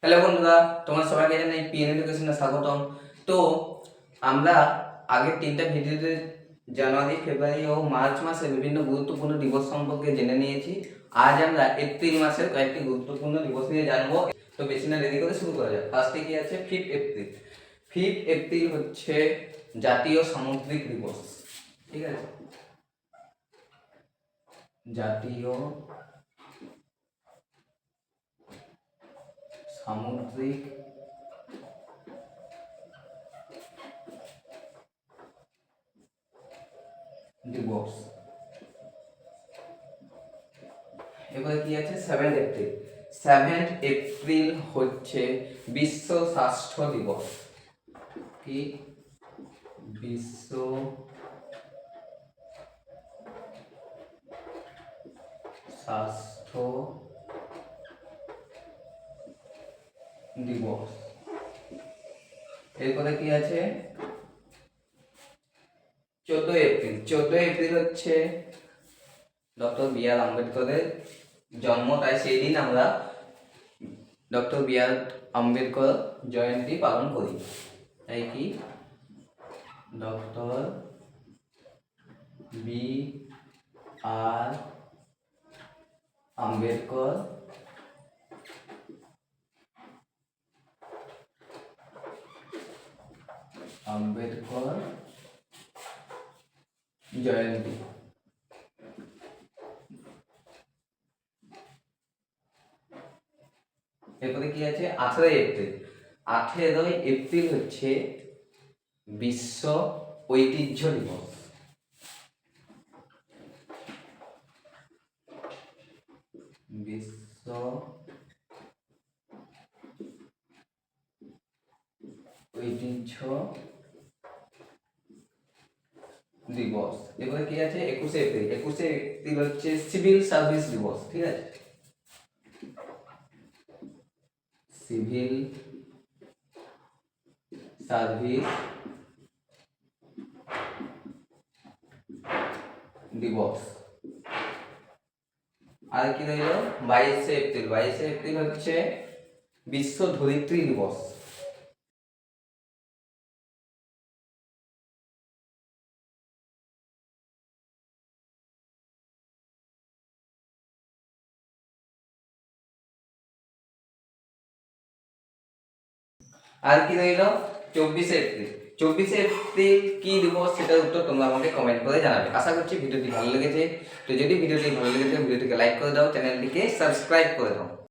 Hello বন্ধুরা, তোমার সবাইকে জানাই পিএন এডুকেশনে স্বাগতম। তো আমরা আগের তিনটা ভিডিওতে জানুয়ারি, ফেব্রুয়ারি ও মার্চ মাসে বিভিন্ন গুরুত্বপূর্ণ দিবস সম্পর্কে জেনে নিয়েছি। আজ আমরা এপ্রিল মাসের কয়েকটি গুরুত্বপূর্ণ দিবস নিয়ে জানবো। তো বেশি না দেরি করে শুরু করা যাক। ফার্স্টে কি আছে? 5 এপ্রিল। 5 এপ্রিল হচ্ছে জাতীয় সামুদ্রিক দিবস। ঠিক আছে, জাতীয় সামুদ্রিক দিবস। এবারে কি আছে? 7 এপ্রিল। 7 এপ্রিল হচ্ছে বিশ্ব স্বাস্থ্য দিবস। কি? বিশ্ব স্বাস্থ্য দিবস। এরপরে কি আছে? 14 এপ্রিল। 14 এপ্রিল হচ্ছে ডক্টর বি আর আম্বেদকরের জন্ম, তাই সেই দিন আমরা ডক্টর বি আর আম্বেদকর জয়ন্তী পালন করি। তাই কি? ডক্টর বি আর আম্বেদকর জয়ন্তী। এরপরে কি আছে? 18 এপ্রিল। 18 এপ্রিল হচ্ছে বিশ্ব ঐতিহ্য দিবস। বিশ্ব ঐতিহ্য দিবস। এরপরে কি আছে? 21 এপ্রিল। 21 এপ্রিল হচ্ছে সিভিল সার্ভিস দিবস। ঠিক আছে, সিভিল সার্ভিস দিবস। আর কি রইল? 22 এপ্রিল। 22 এপ্রিল হচ্ছে বিশ্ব ধরিত্রী দিবস। আর কি রইল? 24 এপ্রিল। 24 এপ্রিল কি দিবস, সেটার উত্তর তোমরা আমাকে কমেন্ট করে জানাবে। আশা করছি ভিডিওটি ভালো লেগেছে। তো যদি ভিডিওটি ভালো লেগেছে, ভিডিওটিকে লাইক করে দাও, চ্যানেলটিকে সাবস্ক্রাইব করে দাও।